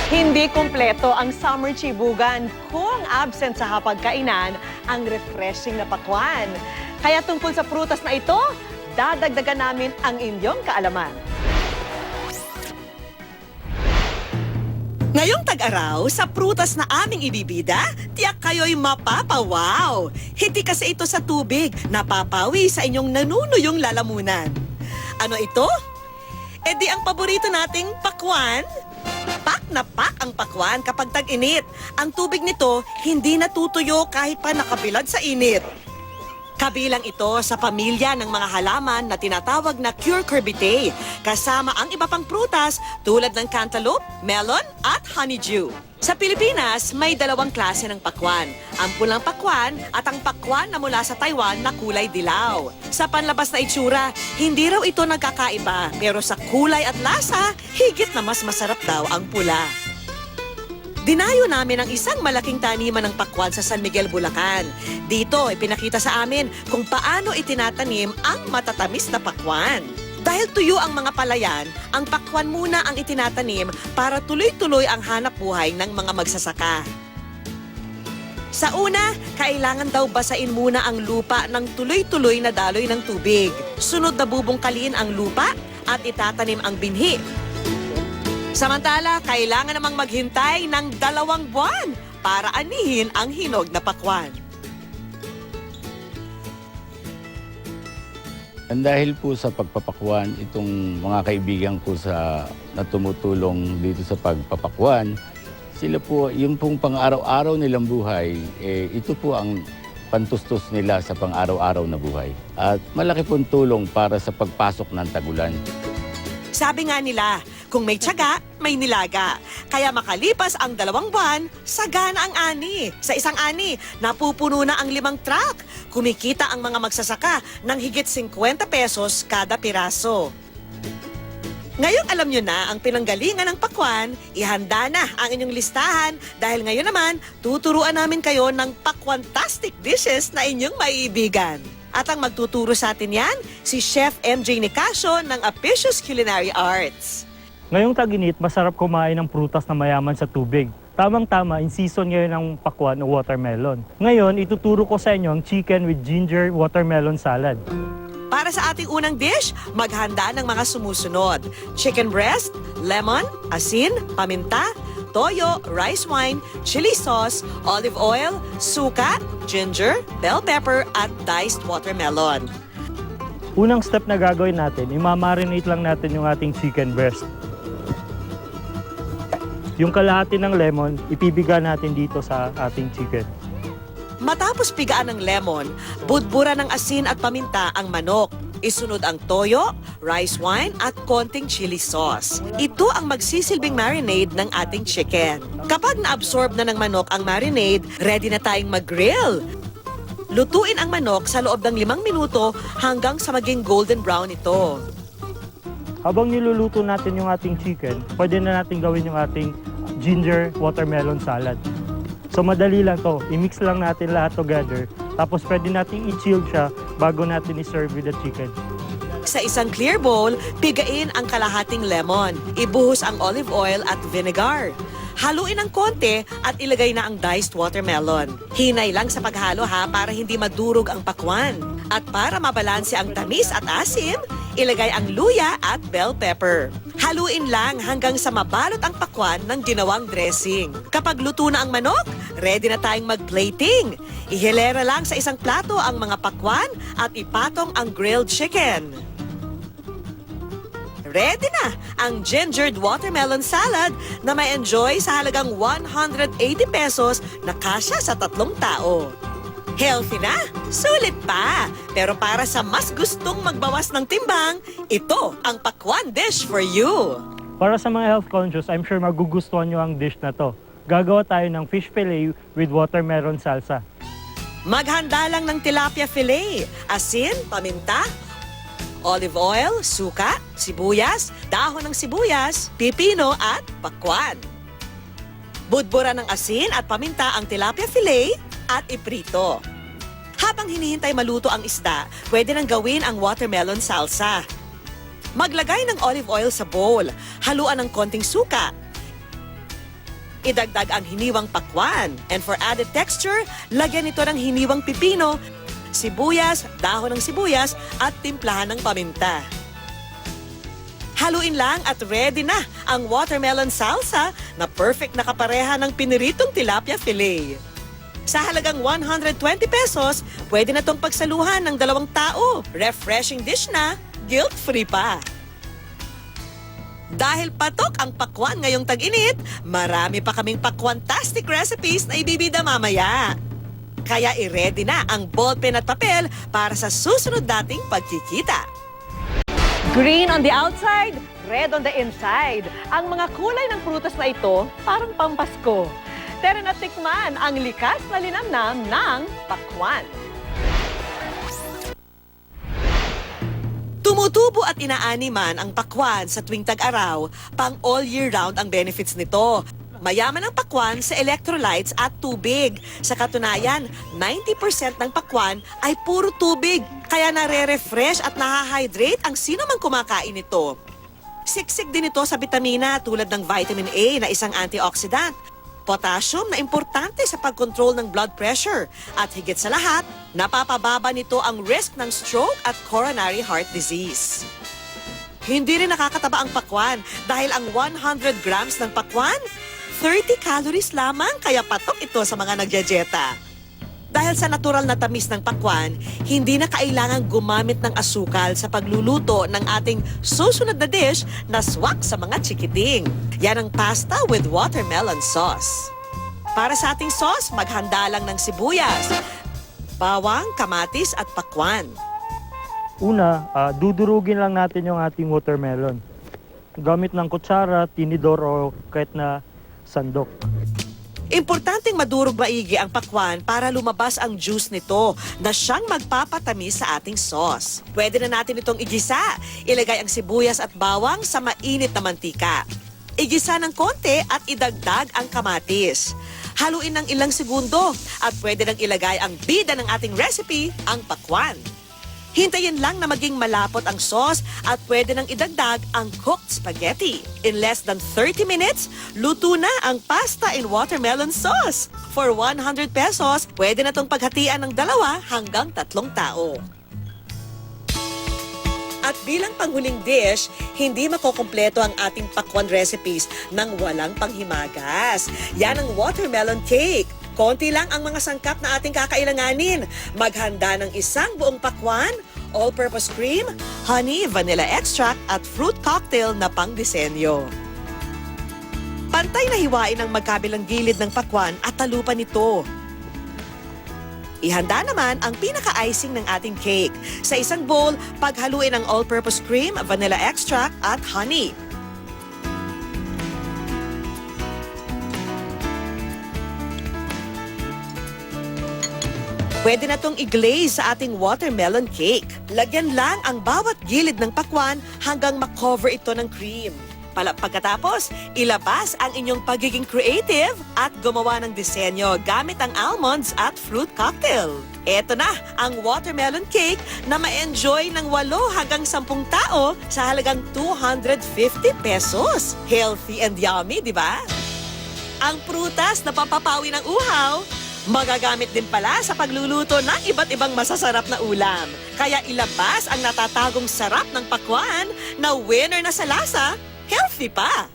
Hindi kumpleto ang summer chibugan kung absent sa hapagkainan ang refreshing na pakwan. Kaya tungkol sa prutas na ito, dadagdagan namin ang inyong kaalaman. Ngayong tag-araw, sa prutas na aming ibibida, tiyak kayo'y mapapawaw. Hindi kasi ito sa tubig, napapawi sa inyong nanunuyong lalamunan. Ano ito? E di ang paborito nating pakwan? Pak na pak ang pakwan kapag tag-init. Ang tubig nito hindi natutuyo kahit pa nakabilad sa init. Kabilang ito sa pamilya ng mga halaman na tinatawag na cucurbitae, kasama ang iba pang prutas tulad ng cantaloupe, melon at honeydew. Sa Pilipinas, may dalawang klase ng pakwan, ang pulang pakwan at ang pakwan na mula sa Taiwan na kulay dilaw. Sa panlabas na itsura, hindi raw ito nagkakaiba, pero sa kulay at lasa, higit na mas masarap daw ang pula. Dinayo namin ang isang malaking taniman ng pakwan sa San Miguel, Bulacan. Dito, ipinakita sa amin kung paano itinatanim ang matatamis na pakwan. Dahil tuyo ang mga palayan, ang pakwan muna ang itinatanim para tuloy-tuloy ang hanap buhay ng mga magsasaka. Sa una, kailangan daw basain muna ang lupa ng tuloy-tuloy na daloy ng tubig. Sunod na bubungkalin ang lupa at itatanim ang binhi. Samantala, kailangan namang maghintay ng 2 buwan para anihin ang hinog na pakwan. And dahil po sa pagpapakwan, itong mga kaibigan ko na tumutulong dito sa pagpapakwan, sila po, yung pong pang-araw-araw nilang buhay, ito po ang pantustos nila sa pang-araw-araw na buhay. At malaki pong tulong para sa pagpasok ng tagulan. Sabi nga nila, kung may tiyaga, may nilaga. Kaya makalipas ang 2 buwan, sagana ang ani. Sa isang ani, napupuno na ang 5 truck. Kumikita ang mga magsasaka ng higit 50 pesos kada piraso. Ngayon alam nyo na ang pinanggalingan ng pakwan, ihanda na ang inyong listahan dahil ngayon naman, tuturuan namin kayo ng pakwantastic dishes na inyong maiibigan. At ang magtuturo sa atin yan, si Chef MJ Nicasio ng Apicius Culinary Arts. Ngayong tag-init, masarap kumain ng prutas na mayaman sa tubig. Tamang-tama, in season ngayon ng pakwan o watermelon. Ngayon, ituturo ko sa inyo ang chicken with ginger watermelon salad. Para sa ating unang dish, maghanda ng mga sumusunod. Chicken breast, lemon, asin, paminta, toyo, rice wine, chili sauce, olive oil, suka, ginger, bell pepper, at diced watermelon. Unang step na gagawin natin, imamarinate lang natin yung ating chicken breast. Yung kalahati ng lemon, ipibiga natin dito sa ating chicken. Matapos pigaan ng lemon, budbura ng asin at paminta ang manok. Isunod ang toyo, rice wine at konting chili sauce. Ito ang magsisilbing marinade ng ating chicken. Kapag na-absorb na ng manok ang marinade, ready na tayong mag-grill. Lutuin ang manok sa loob ng 5 minuto hanggang sa maging golden brown ito. Habang niluluto natin yung ating chicken, pwede na natin gawin yung ating ginger watermelon salad. So madali lang to, i-mix lang natin lahat together, tapos pwede natin i-chill siya bago natin i-serve with the chicken. Sa isang clear bowl, pigain ang kalahating lemon. Ibuhos ang olive oil at vinegar. Haluin ng konti at ilagay na ang diced watermelon. Hinay lang sa paghalo ha para hindi madurog ang pakwan. At para mabalanse ang tamis at asim, ilagay ang luya at bell pepper. Haluin lang hanggang sa mabalot ang pakwan ng ginawang dressing. Kapag luto na ang manok, ready na tayong mag-plating. Ihilera lang sa isang plato ang mga pakwan at ipatong ang grilled chicken. Ready na ang gingered watermelon salad na may enjoy sa halagang 180 pesos na kasya sa 3 tao. Healthy na, sulit pa. Pero para sa mas gustong magbawas ng timbang, ito ang pakwan dish for you. Para sa mga health conscious, I'm sure magugustuhan nyo ang dish na to. Gagawa tayo ng fish fillet with watermelon salsa. Maghanda lang ng tilapia fillet, asin, paminta, olive oil, suka, sibuyas, dahon ng sibuyas, pipino at pakwan. Budbura ng asin at paminta ang tilapia fillet at iprito. Habang hinihintay maluto ang isda, pwede nang gawin ang watermelon salsa. Maglagay ng olive oil sa bowl, haluan ng konting suka. idagdag ang hiniwang pakwan. And for added texture, lagyan ito ng hiniwang pipino, sibuyas, dahon ng sibuyas at timplahan ng paminta. Haluin lang at ready na ang watermelon salsa na perfect na kapareha ng piniritong tilapia fillet. Sa halagang 120 pesos, pwede na itong pagsaluhan ng 2 tao. Refreshing dish na, guilt-free pa. Dahil patok ang pakwan ngayong tag-init, marami pa kaming pakwantastic recipes na ibibida mamaya. Kaya i-ready na ang ballpen at papel para sa susunod nating pagkikita. Green on the outside, red on the inside. Ang mga kulay ng prutas na ito parang pampasko. Tara na tikman ang likas na linamnam ng pakwan. Tumutubo at inaaniman ang pakwan sa tuwing tag-araw, pang all year round ang benefits nito. Mayaman ang pakwan sa electrolytes at tubig. Sa katunayan, 90% ng pakwan ay puro tubig, kaya nare-refresh at nahahydrate ang sino mang kumakain nito. Siksik din ito sa bitamina tulad ng vitamin A na isang antioxidant, potassium na importante sa pagkontrol ng blood pressure, at higit sa lahat, napapababa nito ang risk ng stroke at coronary heart disease. Hindi rin nakakataba ang pakwan dahil ang 100 grams ng pakwan, 30 calories lamang, kaya patok ito sa mga nagjejeta. Dahil sa natural na tamis ng pakwan, hindi na kailangang gumamit ng asukal sa pagluluto ng ating susunod na dish na swak sa mga chikiting. Yan ang pasta with watermelon sauce. Para sa ating sauce, maghanda lang ng sibuyas, bawang, kamatis at pakwan. Una, dudurugin lang natin yung ating watermelon. Gamit ng kutsara, tinidor o kahit na sandok. Importanteng madurog maigi ang pakwan para lumabas ang juice nito na siyang magpapatamis sa ating sauce. Pwede na natin itong igisa. Ilagay ang sibuyas at bawang sa mainit na mantika. Igisa ng konti at idagdag ang kamatis. Haluin ng ilang segundo at pwede nang ilagay ang bida ng ating recipe, ang pakwan. Hintayin lang na maging malapot ang sauce at pwede nang idagdag ang cooked spaghetti. In less than 30 minutes, luto na ang pasta in watermelon sauce. For 100 pesos, pwede na itong paghatian ng 2 hanggang 3 tao. At bilang panghuling dish, hindi makokompleto ang ating pakwan recipes nang walang panghimagas. Yan ang watermelon cake. Konti lang ang mga sangkap na ating kakailanganin. Maghanda ng isang buong pakwan, all-purpose cream, honey, vanilla extract at fruit cocktail na pangdisenyo. Pantay na hiwain ang magkabilang gilid ng pakwan at talupan ito. Ihanda naman ang pinaka-icing ng ating cake. Sa isang bowl, paghaluin ang all-purpose cream, vanilla extract at honey. Pwede na itong i-glaze sa ating watermelon cake. Lagyan lang ang bawat gilid ng pakwan hanggang makover ito ng cream. Pagkatapos, ilabas ang inyong pagiging creative at gumawa ng disenyo gamit ang almonds at fruit cocktail. Eto na ang watermelon cake na ma-enjoy ng 8 hanggang 10 tao sa halagang 250 pesos. Healthy and yummy, di ba? Ang prutas na pampapawi ng uhaw, magagamit din pala sa pagluluto ng iba't ibang masasarap na ulam. Kaya ilabas ang natatagong sarap ng pakwan na winner na sa lasa, healthy pa.